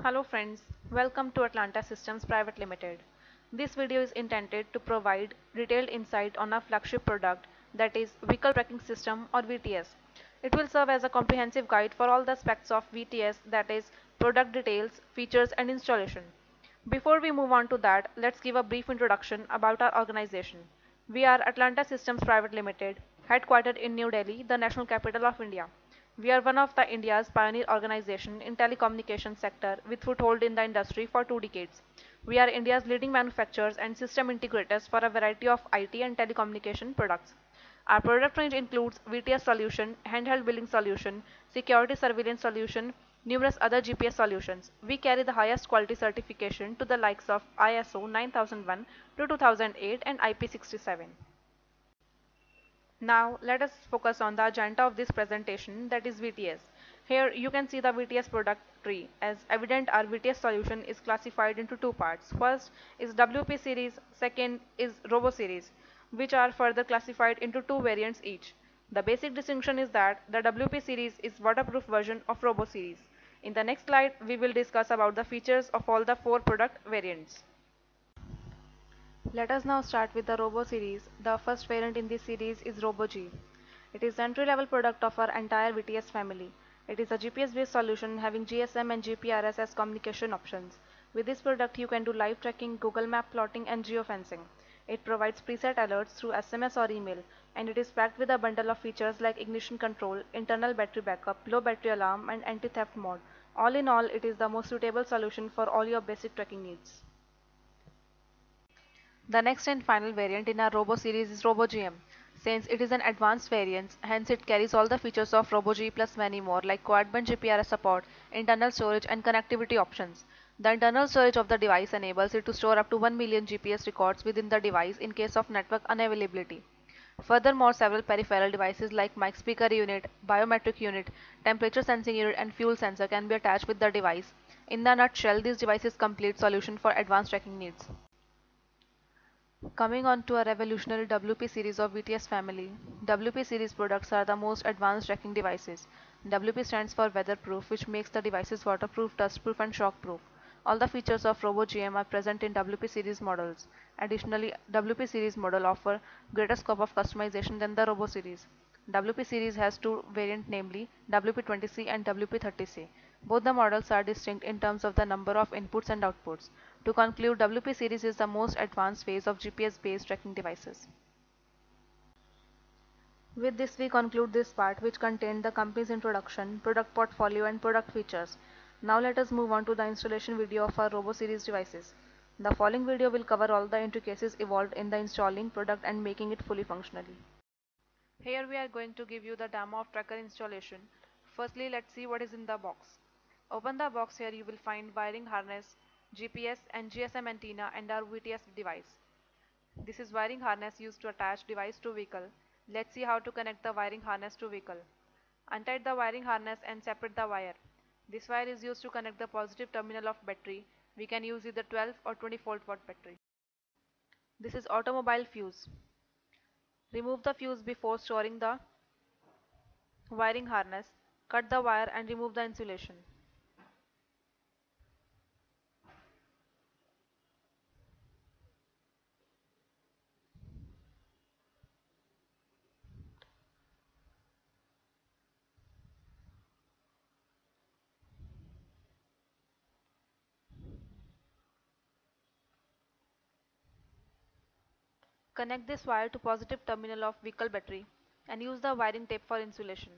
Hello friends, welcome to Atlanta Systems Private Limited. This video is intended to provide detailed insight on our flagship product, that is Vehicle Tracking System or VTS. It will serve as a comprehensive guide for all the aspects of VTS, that is product details, features and installation. Before we move on to that, let's give a brief introduction about our organization. We are Atlanta Systems Private Limited, headquartered in New Delhi, the national capital of India. We are one of the India's pioneer organization in telecommunications sector with foothold in the industry for 2 decades. We are India's leading manufacturers and system integrators for a variety of IT and telecommunication products. Our product range includes VTS solution, handheld billing solution, security surveillance solution, numerous other GPS solutions. We carry the highest quality certification to the likes of ISO 9001 to 2008 and IP67. Now let us focus on the agenda of this presentation, that is VTS. Here you can see the VTS product tree. As evident, our VTS solution is classified into two parts. First is WP series, second is Robo series, which are further classified into two variants each. The basic distinction is that the WP series is waterproof version of Robo series. In the next slide, we will discuss about the features of all the four product variants. Let us now start with the Robo series. The first variant in this series is Robo G. It is the entry-level product of our entire VTS family. It is a GPS-based solution having GSM and GPRS as communication options. With this product, you can do live tracking, Google Map plotting, and geofencing. It provides preset alerts through SMS or email, and it is packed with a bundle of features like ignition control, internal battery backup, low battery alarm, and anti-theft mode. All in all, it is the most suitable solution for all your basic tracking needs. The next and final variant in our Robo series is Robo GM. Since it is an advanced variant, hence it carries all the features of Robo G plus many more like quad-band GPRS support, internal storage and connectivity options. The internal storage of the device enables it to store up to 1 million GPS records within the device in case of network unavailability. Furthermore, several peripheral devices like mic speaker unit, biometric unit, temperature sensing unit and fuel sensor can be attached with the device. In the nutshell, this device is complete solution for advanced tracking needs. Coming on to a revolutionary WP series of VTS family, WP series products are the most advanced tracking devices. WP stands for weatherproof, which makes the devices waterproof, dustproof and shockproof. All the features of RoboGM are present in WP series models. Additionally, WP series model offer greater scope of customization than the Robo series. WP series has two variants, namely WP20C and WP30C. Both the models are distinct in terms of the number of inputs and outputs. To conclude, WP series is the most advanced phase of GPS-based tracking devices. With this, we conclude this part, which contained the company's introduction, product portfolio, and product features. Now let us move on to the installation video of our Robo series devices. The following video will cover all the intricacies involved in the installing product and making it fully functional. Here we are going to give you the demo of tracker installation. Firstly, let's see what is in the box. Open the box. Here you will find wiring harness, GPS and GSM antenna and our VTS device. This is wiring harness used to attach device to vehicle. Let's see how to connect the wiring harness to vehicle. Untie the wiring harness and separate the wire. This wire is used to connect the positive terminal of battery. We can use either 12 or 20 volt battery. This is automobile fuse. Remove the fuse before storing the wiring harness. Cut the wire and remove the insulation. Connect this wire to positive terminal of vehicle battery and use the wiring tape for insulation.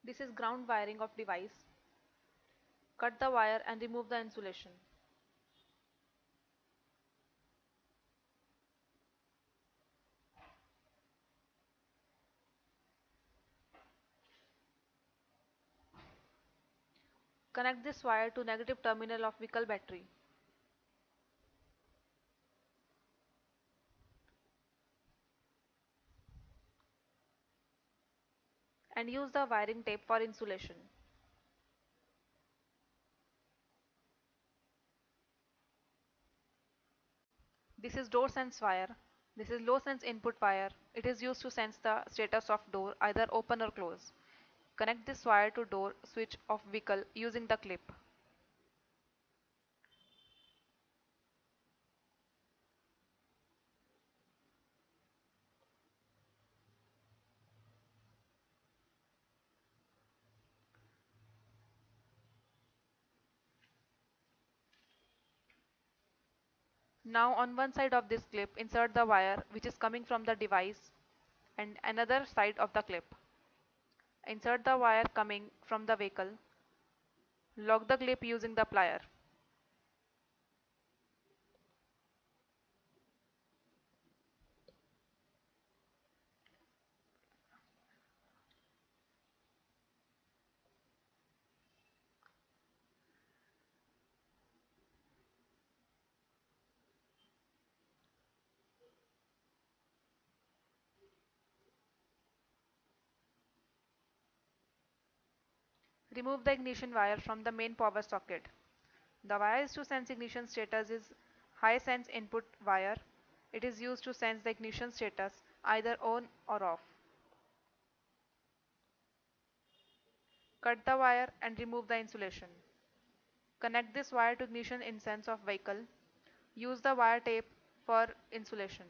This is ground wiring of device. Cut the wire and remove the insulation. Connect this wire to negative terminal of vehicle battery. And use the wiring tape for insulation. This is door sense wire. This is low sense input wire. It is used to sense the status of door, either open or close. Connect this wire to door switch of vehicle using the clip. Now on one side of this clip insert the wire which is coming from the device and another side of the clip. Insert the wire coming from the vehicle. Lock the clip using the plier. Remove the ignition wire from the main power socket. The wire is to sense ignition status is high sense input wire. It is used to sense the ignition status either on or off. Cut the wire and remove the insulation. Connect this wire to ignition in sense of vehicle. Use the wire tape for insulation.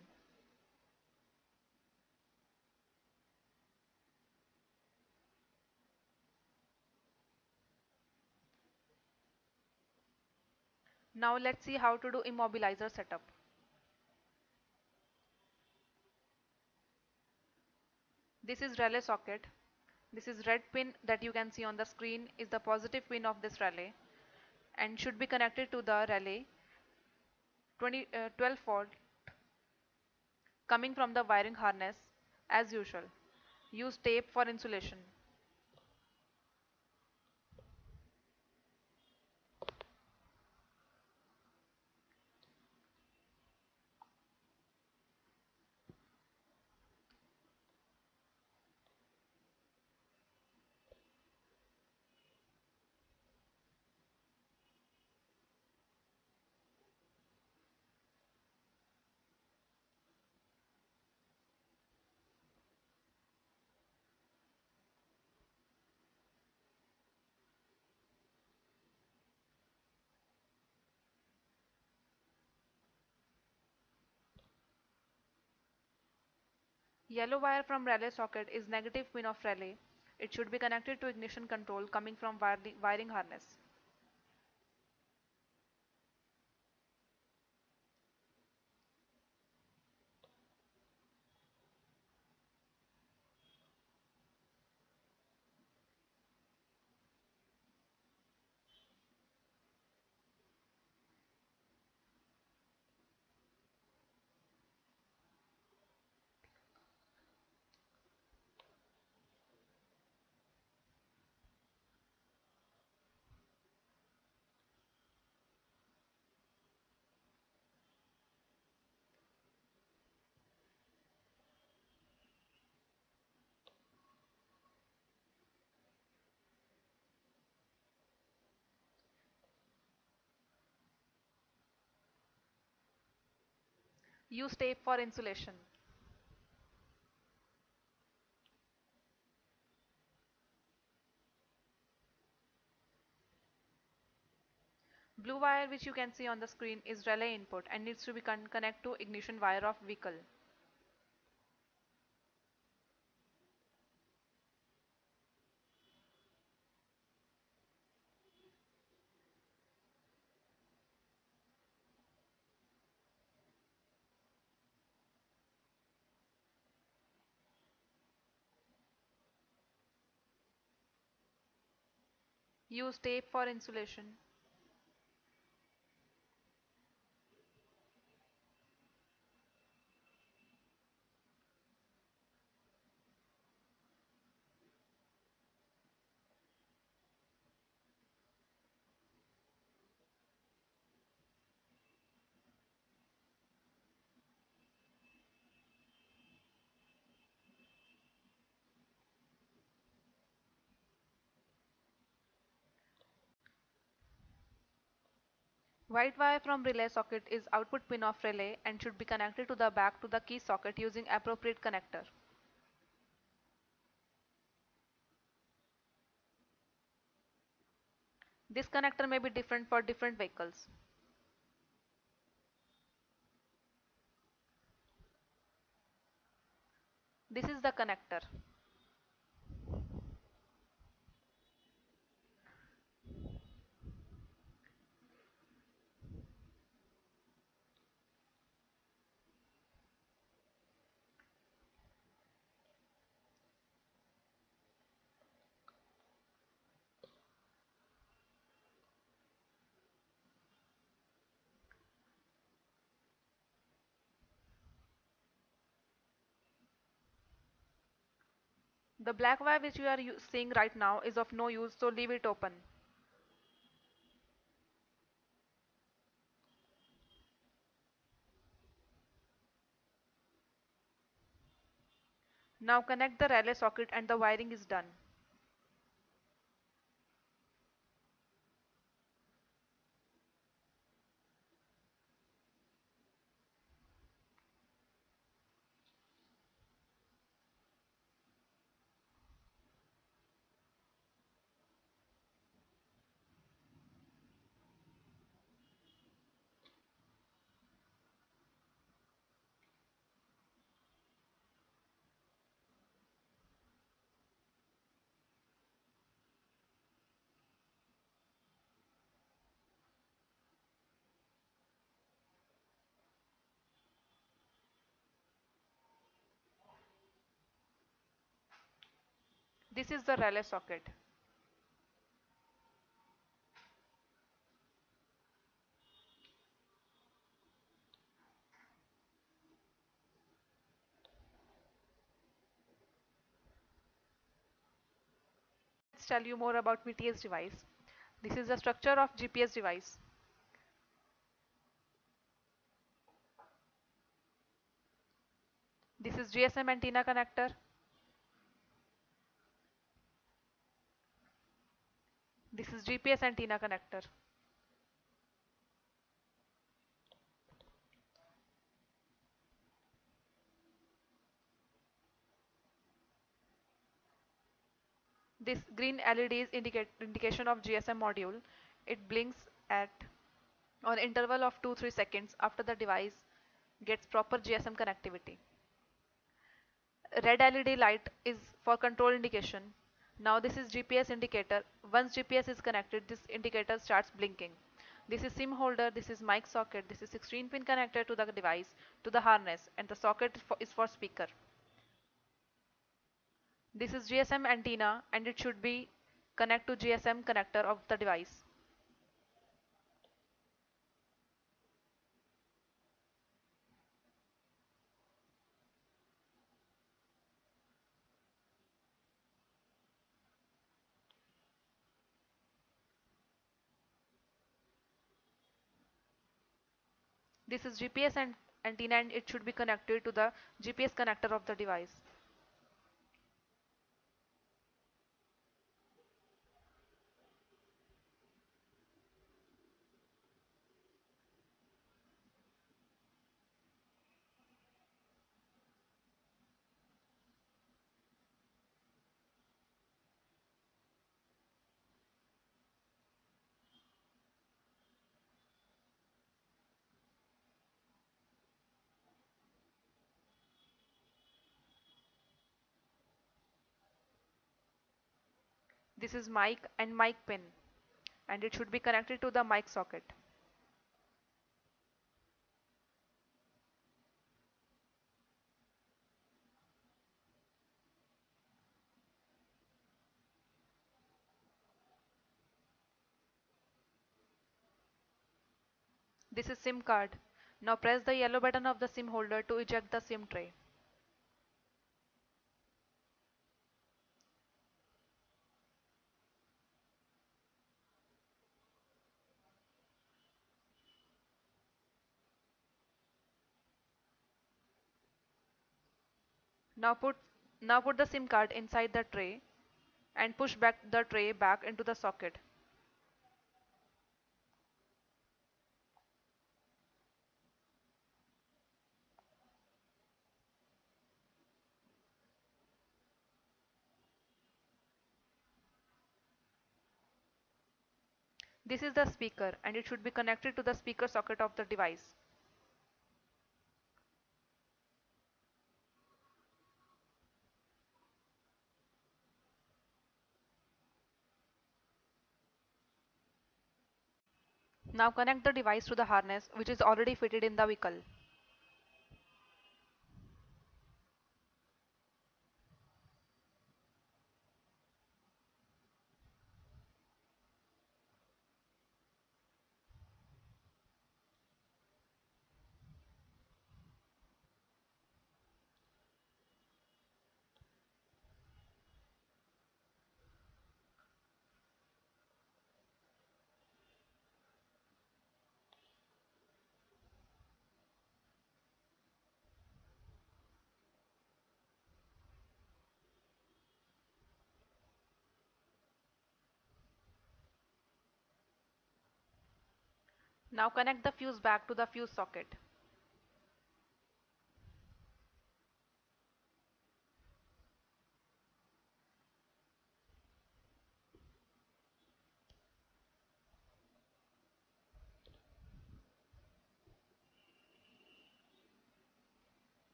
Now let's see how to do immobilizer setup. This is relay socket. This is red pin that you can see on the screen is the positive pin of this relay and should be connected to the relay 12 volt coming from the wiring harness as usual. Use tape for insulation. Yellow wire from relay socket is negative pin of relay. It should be connected to ignition control coming from wiring harness. Use tape for insulation. Blue wire which you can see on the screen is relay input and needs to be connect to ignition wire of vehicle. Use tape for insulation. White wire from relay socket is output pin of relay and should be connected to the back to the key socket using appropriate connector. This connector may be different for different vehicles. This is the connector. The black wire which you are seeing right now is of no use, so leave it open. Now connect the relay socket and the wiring is done. This is the relay socket. Let's tell you more about VTS device. This is the structure of GPS device. This is GSM antenna connector. This is GPS antenna connector. This green LED is indication of GSM module. It blinks at on interval of 2-3 seconds after the device gets proper GSM connectivity. Red LED light is for control indication. Now this is GPS indicator. Once GPS is connected, this indicator starts blinking. This is SIM holder, this is mic socket, this is 16 pin connector to the device, to the harness, and the socket is for speaker. This is GSM antenna and it should be connect to GSM connector of the device. This is GPS and antenna and it should be connected to the GPS connector of the device. This is mic and mic pin and it should be connected to the mic socket. This is SIM card. Now press the yellow button of the SIM holder to eject the SIM tray. Now put now put the SIM card inside the tray and push back the tray back into the socket. This is the speaker and it should be connected to the speaker socket of the device. Now connect the device to the harness which is already fitted in the vehicle. Now connect the fuse back to the fuse socket.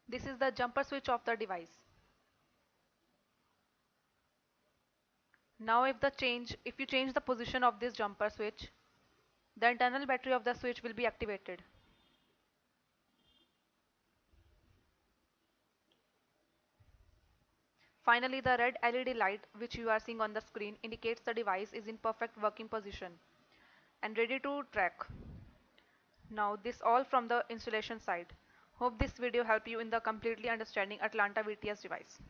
This is the jumper switch of the device. Now if you change the position of this jumper switch, the internal battery of the switch will be activated. Finally, the red LED light which you are seeing on the screen indicates the device is in perfect working position and ready to track. Now this all from the installation side. Hope this video helped you in the completely understanding Atlanta VTS device.